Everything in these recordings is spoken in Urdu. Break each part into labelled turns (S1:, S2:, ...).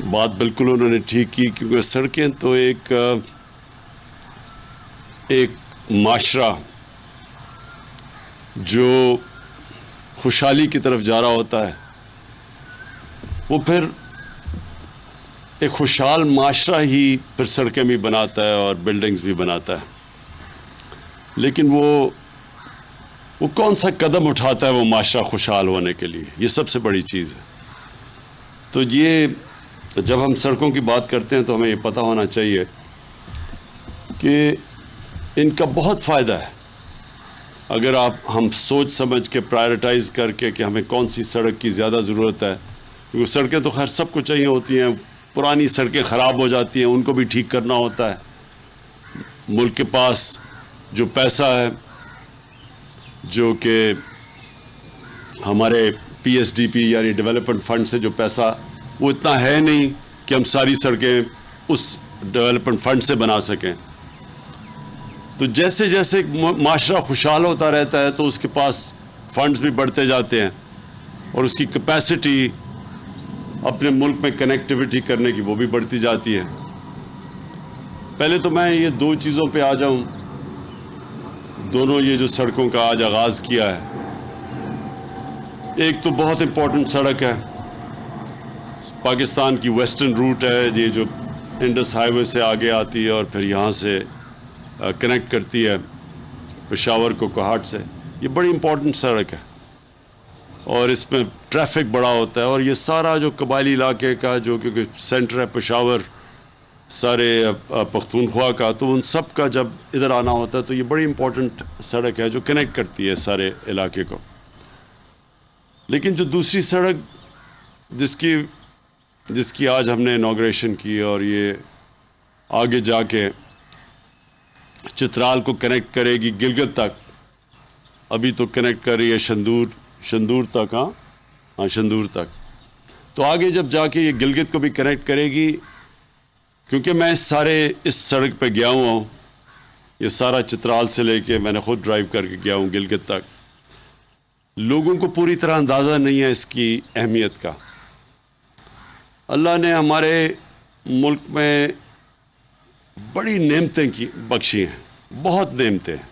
S1: بات بالکل انہوں نے ٹھیک کی، کیونکہ سڑکیں تو ایک معاشرہ جو خوشحالی کی طرف جا رہا ہوتا ہے وہ پھر ایک خوشحال معاشرہ ہی پھر سڑکیں بھی بناتا ہے اور بلڈنگز بھی بناتا ہے، لیکن وہ کون سا قدم اٹھاتا ہے وہ معاشرہ خوشحال ہونے کے لیے، یہ سب سے بڑی چیز ہے۔ تو یہ جب ہم سڑکوں کی بات کرتے ہیں تو ہمیں یہ پتہ ہونا چاہیے کہ ان کا بہت فائدہ ہے اگر ہم سوچ سمجھ کے پرائرٹائز کر کے کہ ہمیں کون سی سڑک کی زیادہ ضرورت ہے، کیونکہ سڑکیں تو خیر سب کو چاہیے ہوتی ہیں، پرانی سڑکیں خراب ہو جاتی ہیں، ان کو بھی ٹھیک کرنا ہوتا ہے۔ ملک کے پاس جو پیسہ ہے، جو کہ ہمارے پی ایس ڈی پی یعنی ڈیولپمنٹ فنڈ سے جو پیسہ وہ اتنا ہے نہیں کہ ہم ساری سڑکیں اس ڈیولپمنٹ فنڈ سے بنا سکیں۔ تو جیسے جیسے معاشرہ خوشحال ہوتا رہتا ہے تو اس کے پاس فنڈز بھی بڑھتے جاتے ہیں اور اس کی کیپیسٹی اپنے ملک میں کنیکٹیوٹی کرنے کی وہ بھی بڑھتی جاتی ہے۔ پہلے تو میں یہ دو چیزوں پہ آ جاؤں، دونوں یہ جو سڑکوں کا آج آغاز کیا ہے، ایک تو بہت امپورٹنٹ سڑک ہے، پاکستان کی ویسٹرن روٹ ہے، یہ جو انڈس ہائی وے سے آگے آتی ہے اور پھر یہاں سے کنیکٹ کرتی ہے پشاور کو کوہاٹ سے۔ یہ بڑی امپورٹنٹ سڑک ہے اور اس میں ٹریفک بڑا ہوتا ہے، اور یہ سارا جو قبائلی علاقے کا جو کیونکہ سینٹر ہے پشاور سارے پختونخوا کا، تو ان سب کا جب ادھر آنا ہوتا ہے تو یہ بڑی امپورٹنٹ سڑک ہے جو کنیکٹ کرتی ہے سارے علاقے کو۔ لیکن جو دوسری سڑک جس کی آج ہم نے انوگریشن کی اور یہ آگے جا کے چترال کو کنیکٹ کرے گی گلگت تک، ابھی تو کنیکٹ کر رہی ہے شندور تک، ہاں شندور تک، تو آگے جب جا کے یہ گلگت کو بھی کنیکٹ کرے گی، کیونکہ میں اس سڑک پہ گیا ہوا ہوں، یہ سارا چترال سے لے کے میں نے خود ڈرائیو کر کے گیا ہوں گلگت تک۔ لوگوں کو پوری طرح اندازہ نہیں ہے اس کی اہمیت کا۔ اللہ نے ہمارے ملک میں بڑی نعمتیں بخشی ہیں، بہت نعمتیں ہیں۔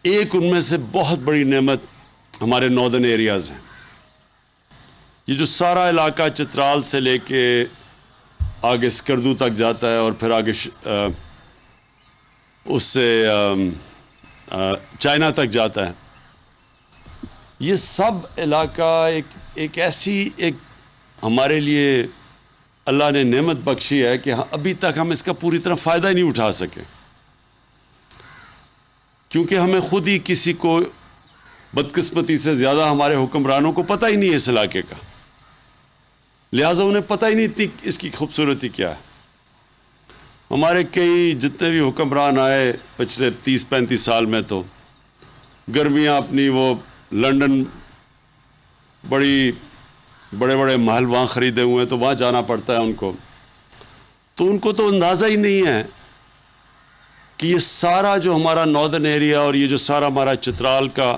S1: ایک ان میں سے بہت بڑی نعمت ہمارے ناردرن ایریاز ہیں۔ یہ جو سارا علاقہ چترال سے لے کے آگے سکردو تک جاتا ہے اور پھر آگے اس سے چائنا تک جاتا ہے، یہ سب علاقہ ایک ایسی ہمارے لیے اللہ نے نعمت بخشی ہے کہ ابھی تک ہم اس کا پوری طرح فائدہ نہیں اٹھا سکے، کیونکہ ہمیں خود ہی کسی کو بدقسمتی سے زیادہ ہمارے حکمرانوں کو پتہ ہی نہیں ہے اس علاقے کا، لہٰذا انہیں پتہ ہی نہیں تھی اس کی خوبصورتی کیا ہے۔ ہمارے کئی جتنے بھی حکمران آئے پچھلے 30-35 سال میں، تو گرمیاں اپنی وہ لنڈن بڑے بڑے محل وہاں خریدے ہوئے ہیں، تو وہاں جانا پڑتا ہے ان کو، تو ان کو تو اندازہ ہی نہیں ہے کہ یہ سارا جو ہمارا ناردرن ایریا اور یہ جو سارا ہمارا چترال کا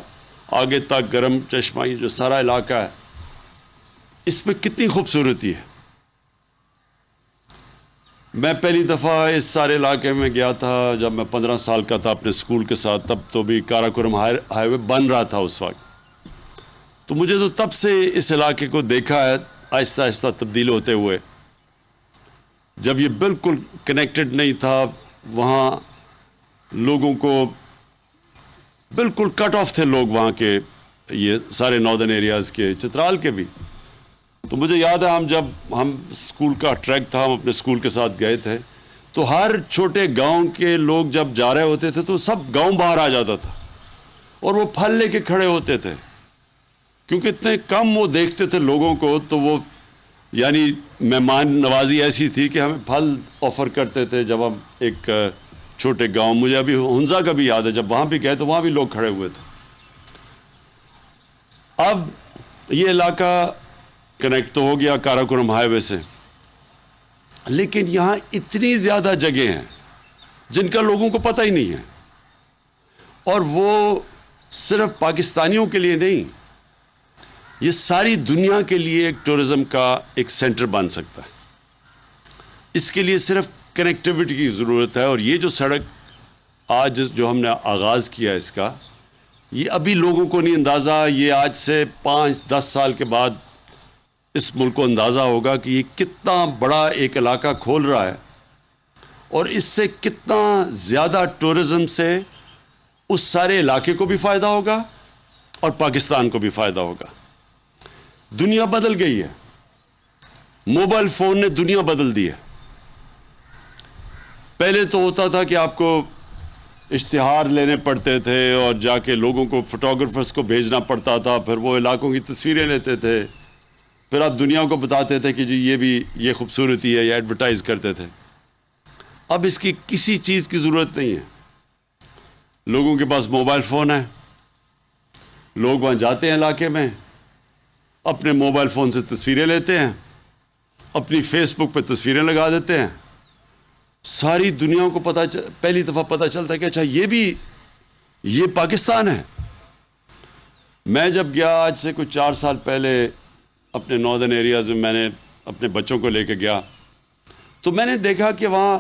S1: آگے تک گرم چشمہ، یہ جو سارا علاقہ ہے، اس میں کتنی خوبصورتی ہے۔ میں پہلی دفعہ اس سارے علاقے میں گیا تھا جب میں 15 سال کا تھا اپنے اسکول کے ساتھ، تب تو بھی کاراکورم ہائی وے بن رہا تھا اس وقت، تو مجھے تو تب سے اس علاقے کو دیکھا ہے آہستہ آہستہ تبدیل ہوتے ہوئے۔ جب یہ بالکل کنیکٹڈ نہیں تھا، وہاں لوگوں کو بالکل کٹ آف تھے لوگ وہاں کے، یہ سارے ناردرن ایریاز کے، چترال کے بھی۔ تو مجھے یاد ہے ہم اسکول کا ٹریک تھا، ہم اپنے اسکول کے ساتھ گئے تھے، تو ہر چھوٹے گاؤں کے لوگ جب جا رہے ہوتے تھے تو سب گاؤں باہر آ جاتا تھا اور وہ پھل لے کے کھڑے ہوتے تھے، کیونکہ اتنے کم وہ دیکھتے تھے لوگوں کو، تو وہ یعنی مہمان نوازی ایسی تھی کہ ہمیں پھل آفر کرتے تھے جب ہم ایک چھوٹے گاؤں، مجھے ابھی ہنزا کا بھی یاد ہے، جب وہاں بھی گئے تو وہاں بھی لوگ کھڑے ہوئے تھے۔ اب یہ علاقہ کنیکٹ تو ہو گیا کاراکورم ہائی وے سے، لیکن یہاں اتنی زیادہ جگہیں ہیں جن کا لوگوں کو پتہ ہی نہیں ہے، اور وہ صرف پاکستانیوں کے لیے نہیں، یہ ساری دنیا کے لیے ایک ٹورزم کا ایک سینٹر بن سکتا ہے. اس کے لیے صرف کنیکٹیوٹی کی ضرورت ہے. اور یہ جو سڑک آج جو ہم نے آغاز کیا اس کا، یہ ابھی لوگوں کو نہیں اندازہ، یہ آج سے 5-10 سال کے بعد اس ملک کو اندازہ ہوگا کہ یہ کتنا بڑا ایک علاقہ کھول رہا ہے، اور اس سے کتنا زیادہ ٹورزم سے اس سارے علاقے کو بھی فائدہ ہوگا اور پاکستان کو بھی فائدہ ہوگا. دنیا بدل گئی ہے، موبائل فون نے دنیا بدل دی ہے. پہلے تو ہوتا تھا کہ آپ کو اشتہار لینے پڑتے تھے اور جا کے لوگوں کو فوٹوگرافرز کو بھیجنا پڑتا تھا، پھر وہ علاقوں کی تصویریں لیتے تھے، پھر آپ دنیا کو بتاتے تھے کہ جی یہ خوبصورتی ہے، یہ ایڈورٹائز کرتے تھے. اب اس کی کسی چیز کی ضرورت نہیں ہے. لوگوں کے پاس موبائل فون ہے، لوگ وہاں جاتے ہیں علاقے میں، اپنے موبائل فون سے تصویریں لیتے ہیں، اپنی فیس بک پہ تصویریں لگا دیتے ہیں. ساری دنیا کو پہلی دفعہ پتہ چلتا ہے کہ اچھا یہ پاکستان ہے. میں جب گیا آج سے کچھ 4 سال پہلے اپنے ناردرن ایریاز میں، میں نے اپنے بچوں کو لے کے گیا تو میں نے دیکھا کہ وہاں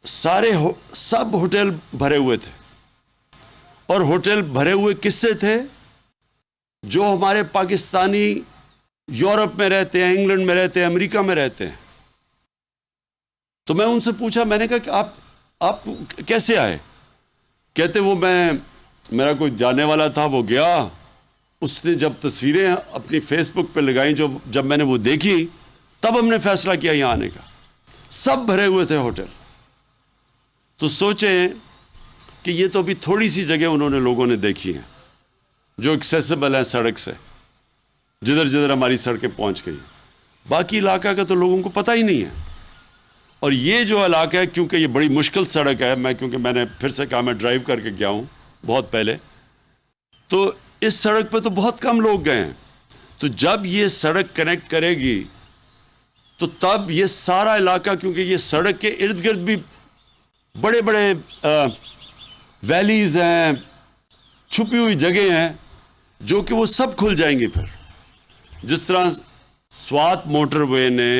S1: سب ہوٹل بھرے ہوئے تھے. اور ہوٹل بھرے ہوئے کس سے تھے؟ جو ہمارے پاکستانی یورپ میں رہتے ہیں، انگلینڈ میں رہتے ہیں، امریکہ میں رہتے ہیں. تو میں ان سے پوچھا، میں نے کہا کہ آپ کیسے آئے؟ کہتے وہ میرا کوئی جانے والا تھا، وہ گیا، اس نے جب تصویریں اپنی فیس بک پہ لگائیں، جب میں نے وہ دیکھی تب ہم نے فیصلہ کیا یہاں آنے کا. سب بھرے ہوئے تھے ہوٹل. تو سوچیں کہ یہ تو ابھی تھوڑی سی جگہ انہوں نے لوگوں نے دیکھی ہیں جو ایکسیسیبل ہیں سڑک سے، جدھر ہماری سڑکیں پہنچ گئی. باقی علاقہ کا تو لوگوں کو پتہ ہی نہیں ہے. اور یہ جو علاقہ ہے، کیونکہ یہ بڑی مشکل سڑک ہے، کیونکہ میں نے پھر سے کہا میں ڈرائیو کر کے گیا ہوں بہت پہلے، تو اس سڑک پہ تو بہت کم لوگ گئے ہیں. تو جب یہ سڑک کنیکٹ کرے گی تو تب یہ سارا علاقہ، کیونکہ یہ سڑک کے ارد گرد بھی بڑے بڑے ویلیز ہیں، چھپی ہوئی جگہیں ہیں، جو کہ وہ سب کھل جائیں گی. پھر جس طرح سوات موٹر وے نے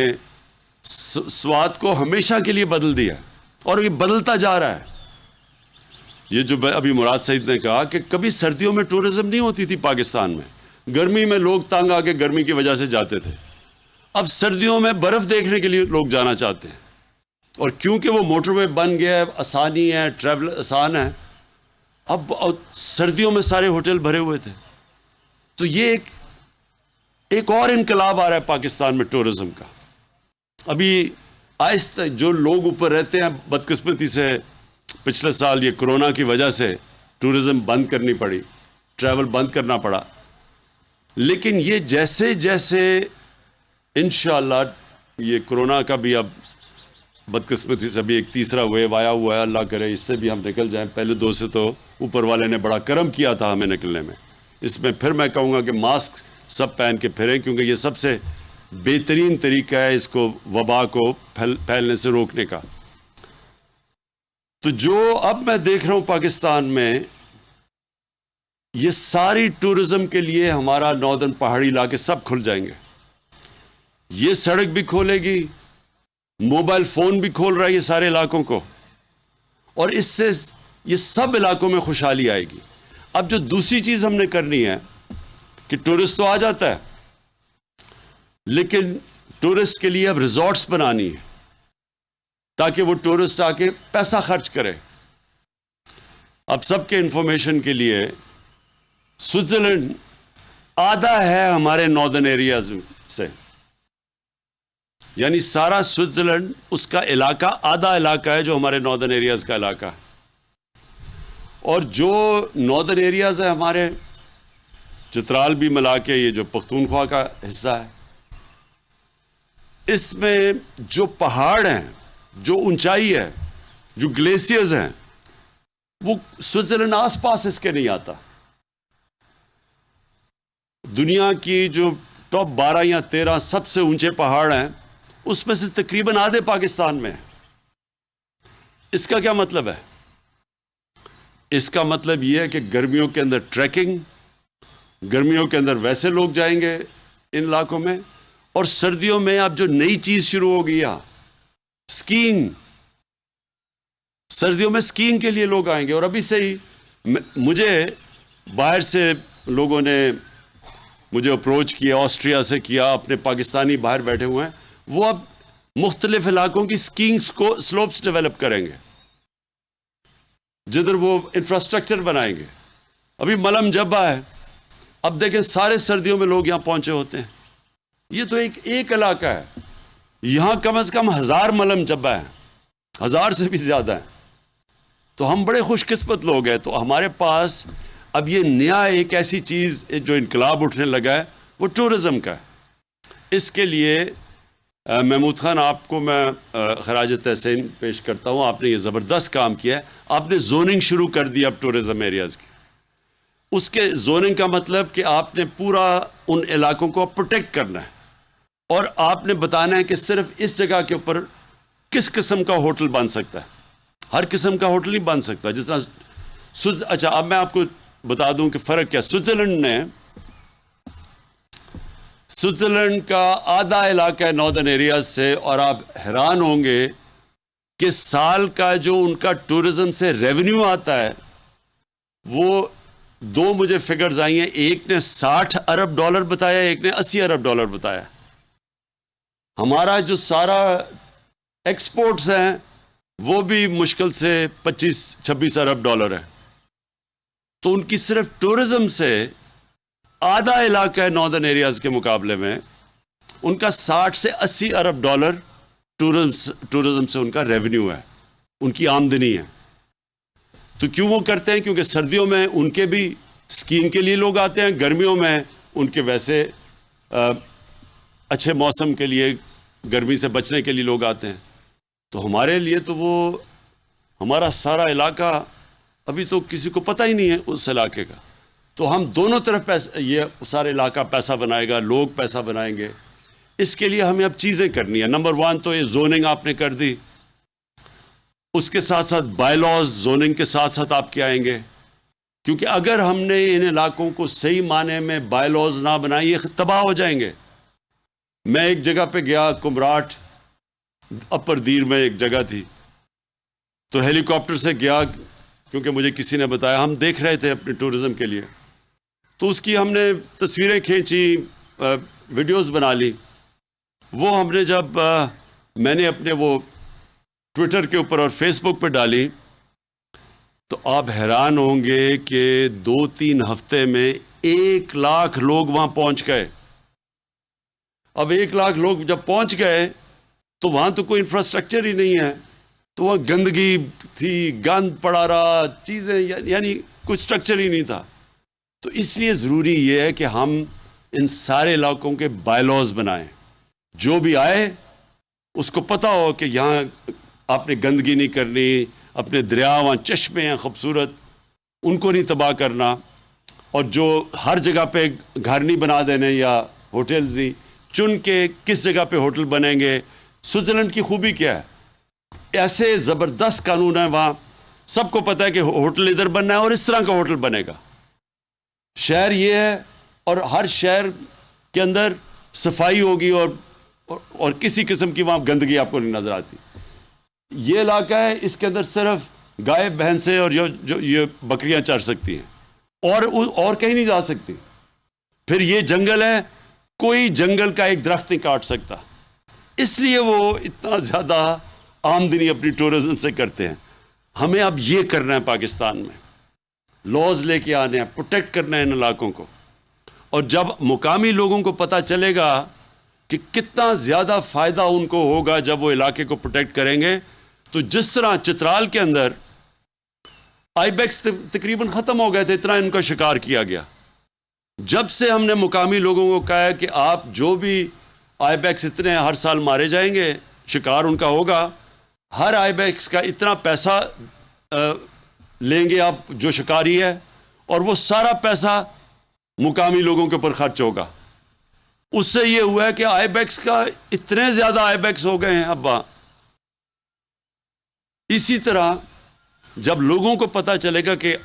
S1: سوات کو ہمیشہ کے لیے بدل دیا اور یہ بدلتا جا رہا ہے. یہ جو ابھی مراد سعید نے کہا کہ کبھی سردیوں میں ٹورزم نہیں ہوتی تھی پاکستان میں، گرمی میں لوگ تنگ آ کے گرمی کی وجہ سے جاتے تھے. اب سردیوں میں برف دیکھنے کے لیے لوگ جانا چاہتے ہیں، اور کیونکہ وہ موٹر وے بن گیا ہے، آسانی ہے، ٹریول آسان ہے. اب سردیوں میں سارے ہوٹل بھرے ہوئے تھے. تو یہ ایک اور انقلاب آ رہا ہے پاکستان میں ٹورزم کا. ابھی آہستہ جو لوگ اوپر رہتے ہیں، بدقسمتی سے پچھلے سال یہ کرونا کی وجہ سے ٹورزم بند کرنی پڑی، ٹریول بند کرنا پڑا. لیکن یہ جیسے جیسے انشاءاللہ یہ کرونا کا بھی اب بدقسمتی سے بھی ایک تیسرا ویو آیا ہوا ہے، اللہ کرے اس سے بھی ہم نکل جائیں. پہلے 2 سے تو اوپر والے نے بڑا کرم کیا تھا ہمیں نکلنے میں. اس میں پھر میں کہوں گا کہ ماسک سب پہن کے پھریں، کیونکہ یہ سب سے بہترین طریقہ ہے اس کو، وبا کو پھیلنے سے روکنے کا. تو جو اب میں دیکھ رہا ہوں پاکستان میں، یہ ساری ٹورزم کے لیے ہمارا ناردرن پہاڑی علاقے سب کھل جائیں گے. یہ سڑک بھی کھولے گی، موبائل فون بھی کھول رہا ہے یہ سارے علاقوں کو، اور اس سے یہ سب علاقوں میں خوشحالی آئے گی. اب جو دوسری چیز ہم نے کرنی ہے کہ ٹورسٹ تو آ جاتا ہے، لیکن ٹورسٹ کے لیے اب ریزورٹس بنانی ہے تاکہ وہ ٹورسٹ آ کے پیسہ خرچ کرے. اب سب کے انفارمیشن کے لیے سوئٹزرلینڈ آدھا ہے ہمارے ناردرن ایریاز سے، یعنی سارا سوئٹزرلینڈ اس کا علاقہ آدھا علاقہ ہے جو ہمارے ناردرن ایریاز کا علاقہ ہے. اور جو ناردرن ایریاز ہے ہمارے چترال بھی ملا کے، یہ جو پختونخوا کا حصہ ہے، اس میں جو پہاڑ ہیں، جو اونچائی ہے، جو گلیشیئرز ہیں، وہ سوئٹزرلینڈ آس پاس اس کے نہیں آتا. دنیا کی جو ٹاپ 12 یا 13 سب سے اونچے پہاڑ ہیں، اس میں سے تقریباً آدھے پاکستان میں ہیں. اس کا کیا مطلب ہے؟ اس کا مطلب یہ ہے کہ گرمیوں کے اندر ٹریکنگ گرمیوں کے اندر ویسے لوگ جائیں گے ان علاقوں میں، اور سردیوں میں اب جو نئی چیز شروع ہو گئی ہے اسکیئنگ، سردیوں میں اسکیئنگ کے لیے لوگ آئیں گے۔ اور ابھی سے ہی مجھے باہر سے لوگوں نے مجھے اپروچ کیا، آسٹریا سے کیا، اپنے پاکستانی باہر بیٹھے ہوئے ہیں، وہ اب مختلف علاقوں کی اسکیئنگ سلوپس ڈیولپ کریں گے جدھر وہ انفراسٹرکچر بنائیں گے۔ ابھی ملم جبہ ہے، اب دیکھیں سارے سردیوں میں لوگ یہاں پہنچے ہوتے ہیں۔ یہ تو ایک علاقہ ہے، یہاں کم از کم 1000 ملم جبہ ہیں، 1000 سے بھی زیادہ ہیں۔ تو ہم بڑے خوش قسمت لوگ ہیں۔ تو ہمارے پاس اب یہ نیا ایک ایسی چیز جو انقلاب اٹھنے لگا ہے وہ ٹورزم کا ہے۔ اس کے لیے محمود خان آپ کو میں خراج تحسین پیش کرتا ہوں، آپ نے یہ زبردست کام کیا ہے۔ آپ نے زوننگ شروع کر دی اب ٹورزم ایریاز کی۔ اس کے زوننگ کا مطلب کہ آپ نے پورا ان علاقوں کو پروٹیکٹ کرنا ہے، اور آپ نے بتانا ہے کہ صرف اس جگہ کے اوپر کس قسم کا ہوٹل بن سکتا ہے۔ ہر قسم کا ہوٹل نہیں بن سکتا، جس طرح اچھا اب میں آپ کو بتا دوں کہ فرق کیا۔ سوئٹزرلینڈ کا آدھا علاقہ ہے ناردرن ایریاز سے، اور آپ حیران ہوں گے کہ سال کا جو ان کا ٹورزم سے ریونیو آتا ہے وہ دو مجھے فگرز آئی ہیں، ایک نے $60 ارب بتایا، ایک نے $80 ارب بتایا۔ ہمارا جو سارا ایکسپورٹس ہیں وہ بھی مشکل سے $25-26 ارب ہے۔ تو ان کی صرف ٹورزم سے آدھا علاقہ ہے ناردرن ایریاز کے مقابلے میں، ان کا $60 سے $80 ارب ٹورزم سے ان کا ریونیو ہے، ان کی آمدنی ہے۔ تو کیوں وہ کرتے ہیں؟ کیونکہ سردیوں میں ان کے بھی اسکیئنگ کے لیے لوگ آتے ہیں، گرمیوں میں ان کے ویسے اچھے موسم کے لیے، گرمی سے بچنے کے لیے لوگ آتے ہیں۔ تو ہمارے لیے تو وہ ہمارا سارا علاقہ ابھی تو کسی کو پتہ ہی نہیں ہے اس علاقے کا۔ تو ہم دونوں طرف یہ سارا علاقہ پیسہ بنائے گا، لوگ پیسہ بنائیں گے۔ اس کے لیے ہمیں اب چیزیں کرنی ہے۔ نمبر 1 تو یہ زوننگ آپ نے کر دی، اس کے ساتھ ساتھ بائی لاز، زوننگ کے ساتھ ساتھ آپ کے آئیں گے، کیونکہ اگر ہم نے ان علاقوں کو صحیح معنی میں بائی لاز نہ بنائی یہ تباہ ہو جائیں گے۔ میں ایک جگہ پہ گیا، کمراٹ اپر دیر میں ایک جگہ تھی، تو ہیلی کاپٹر سے گیا کیونکہ مجھے کسی نے بتایا، ہم دیکھ رہے تھے اپنے ٹورزم کے لیے، تو اس کی ہم نے تصویریں کھینچی، ویڈیوز بنا لی۔ وہ ہم نے جب میں نے اپنے وہ ٹویٹر کے اوپر اور فیس بک پہ ڈالی تو آپ حیران ہوں گے کہ 2-3 ہفتے میں 1 لاکھ لوگ وہاں پہنچ گئے۔ اب 1 لاکھ لوگ جب پہنچ گئے تو وہاں تو کوئی انفراسٹرکچر ہی نہیں ہے، تو وہاں گندگی تھی، گند پڑا رہا، چیزیں یعنی کچھ اسٹرکچر ہی نہیں تھا۔ تو اس لیے ضروری یہ ہے کہ ہم ان سارے علاقوں کے بائی لاز بنائیں، جو بھی آئے اس کو پتہ ہو کہ یہاں آپ نے گندگی نہیں کرنی، اپنے دریا وہاں چشمے ہیں خوبصورت ان کو نہیں تباہ کرنا، اور جو ہر جگہ پہ گھر نہیں بنا دینے یا ہوٹلز نہیں، چن کے کس جگہ پہ ہوٹل بنیں گے۔ سوئٹزرلینڈ کی خوبی کیا ہے؟ ایسے زبردست قانون ہیں وہاں، سب کو پتہ ہے کہ ہوٹل ادھر بننا ہے اور اس طرح کا ہوٹل بنے گا۔ شہر یہ ہے، اور ہر شہر کے اندر صفائی ہوگی اور کسی قسم کی وہاں گندگی آپ کو نہیں نظر آتی۔ یہ علاقہ ہے، اس کے اندر صرف گائے بھینسیں اور جو یہ بکریاں چر سکتی ہیں، اور کہیں نہیں جا سکتی۔ پھر یہ جنگل ہے، کوئی جنگل کا ایک درخت نہیں کاٹ سکتا، اس لیے وہ اتنا زیادہ آمدنی اپنی ٹورزم سے کرتے ہیں۔ ہمیں اب یہ کرنا ہے پاکستان میں، لاز لے کے آنے ہیں، پروٹیکٹ کرنا ہے ان علاقوں کو۔ اور جب مقامی لوگوں کو پتہ چلے گا کہ کتنا زیادہ فائدہ ان کو ہوگا جب وہ علاقے کو پروٹیکٹ کریں گے، تو جس طرح چترال کے اندر آئی بیکس تقریباً ختم ہو گئے تھے، اتنا ان کا شکار کیا گیا۔ جب سے ہم نے مقامی لوگوں کو کہا ہے کہ آپ جو بھی آئی بیکس اتنے ہر سال مارے جائیں گے، شکار ان کا ہوگا، ہر آئی بیکس کا اتنا پیسہ لیں گے آپ جو شکاری ہے، اور وہ سارا پیسہ مقامی لوگوں کے اوپر خرچ ہوگا۔ اس سے یہ ہوا ہے کہ آئی بیکس کا اتنے زیادہ آئی بیکس ہو گئے ہیں اب وہاں۔ اسی طرح جب لوگوں کو پتہ چلے گا کہ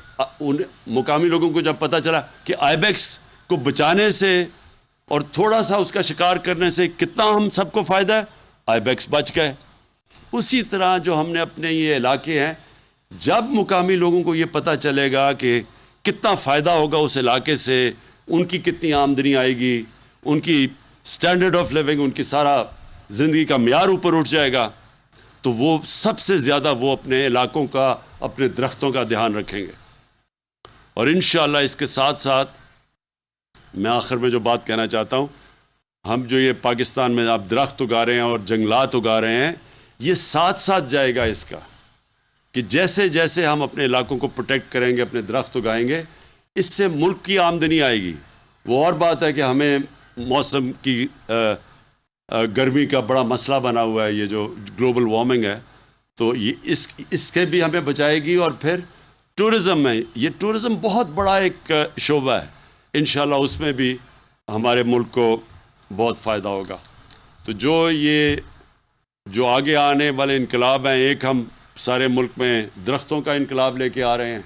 S1: مقامی لوگوں کو جب پتہ چلا کہ آئی بیکس کو بچانے سے اور تھوڑا سا اس کا شکار کرنے سے کتنا ہم سب کو فائدہ ہے. آئی بیکس بچ گئے. اسی طرح جو ہم نے اپنے یہ علاقے ہیں, جب مقامی لوگوں کو یہ پتہ چلے گا کہ کتنا فائدہ ہوگا اس علاقے سے, ان کی کتنی آمدنی آئے گی, ان کی سٹینڈرڈ آف لیونگ, ان کی سارا زندگی کا معیار اوپر اٹھ جائے گا, تو وہ سب سے زیادہ وہ اپنے علاقوں کا, اپنے درختوں کا دھیان رکھیں گے. اور انشاءاللہ اس کے ساتھ ساتھ میں آخر میں جو بات کہنا چاہتا ہوں, ہم جو یہ پاکستان میں آپ درخت اگا رہے ہیں اور جنگلات اگا رہے ہیں, یہ ساتھ ساتھ جائے گا اس کا کہ جیسے جیسے ہم اپنے علاقوں کو پروٹیکٹ کریں گے, اپنے درخت اگائیں گے, اس سے ملک کی آمدنی آئے گی. وہ اور بات ہے کہ ہمیں موسم کی گرمی کا بڑا مسئلہ بنا ہوا ہے, یہ جو گلوبل وارمنگ ہے, تو یہ اس کے بھی ہمیں بچائے گی. اور پھر ٹورزم میں, یہ ٹورزم بہت بڑا ایک شعبہ ہے, انشاءاللہ اس میں بھی ہمارے ملک کو بہت فائدہ ہوگا. تو جو آگے آنے والے انقلاب ہیں, ایک ہم سارے ملک میں درختوں کا انقلاب لے کے آ رہے ہیں,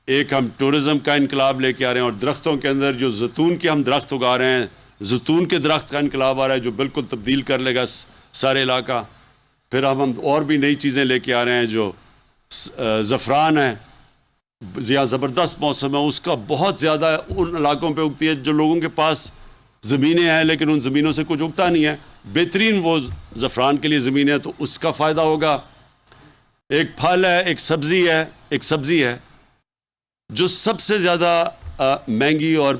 S1: ایک ہم ٹورزم کا انقلاب لے کے آ رہے ہیں, اور درختوں کے اندر جو زیتون کے ہم درخت اگا رہے ہیں, زیتون کے درخت کا انقلاب آ رہا ہے جو بالکل تبدیل کر لے گا سارے علاقہ. پھر ہم اور بھی نئی چیزیں لے کے آ رہے ہیں, جو زعفران ہے, یہاں زبردست موسم ہے, اس کا بہت زیادہ ان علاقوں پہ اگتی ہے جو لوگوں کے پاس زمینیں ہیں لیکن ان زمینوں سے کچھ اگتا نہیں ہے. بہترین وہ زعفران کے لیے زمینیں ہیں, تو اس کا فائدہ ہوگا. ایک پھل ہے, ایک سبزی ہے جو سب سے زیادہ مہنگی اور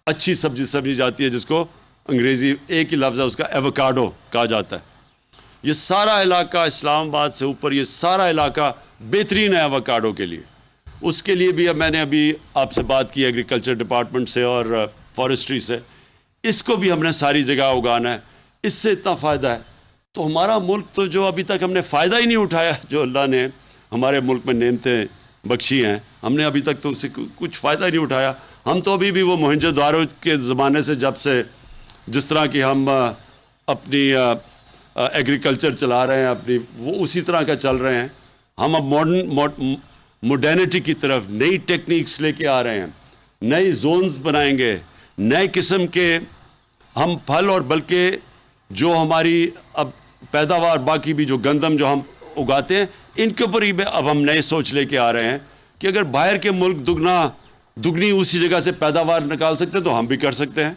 S1: اچھی سبزی سمجھی جاتی ہے, جس کو انگریزی ایک ہی لفظ ہے اس کا, ایووکاڈو کہا جاتا ہے. یہ سارا علاقہ اسلام آباد سے اوپر, یہ سارا علاقہ بہترین ہے ایووکاڈو کے لیے. اس کے لیے بھی میں نے ابھی آپ سے بات کی ایگریکلچر ڈپارٹمنٹ سے اور فارسٹری سے, اس کو بھی ہم نے ساری جگہ اگانا ہے. اس سے اتنا فائدہ ہے. تو ہمارا ملک تو جو ابھی تک ہم نے فائدہ ہی نہیں اٹھایا, جو اللہ نے ہمارے ملک میں نعمتیں بخشی ہیں, ہم نے ابھی تک تو اس سے کچھ فائدہ ہی نہیں اٹھایا. ہم تو ابھی بھی وہ موہنجو دارو کے زمانے سے, جب سے جس طرح کی ہم اپنی ایگریکلچر چلا رہے ہیں اپنی, وہ اسی طرح کا چل رہے ہیں. ہم اب ماڈرنٹی کی طرف نئی ٹیکنیکس لے کے آ رہے ہیں, نئی زونز بنائیں گے, نئے قسم کے ہم پھل, اور بلکہ جو ہماری اب پیداوار باقی بھی جو گندم جو ہم اگاتے ہیں, ان کے اوپر ہی اب ہم نئے سوچ لے کے آ رہے ہیں کہ اگر باہر کے ملک دگنی اسی جگہ سے پیداوار نکال سکتے ہیں تو ہم بھی کر سکتے ہیں.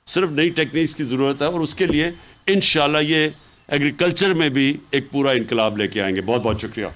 S1: صرف نئی ٹیکنیکس کی ضرورت ہے, اور اس کے لیے انشاءاللہ یہ ایگریکلچر میں بھی ایک پورا انقلاب لے کے آئیں گے. بہت بہت شکریہ.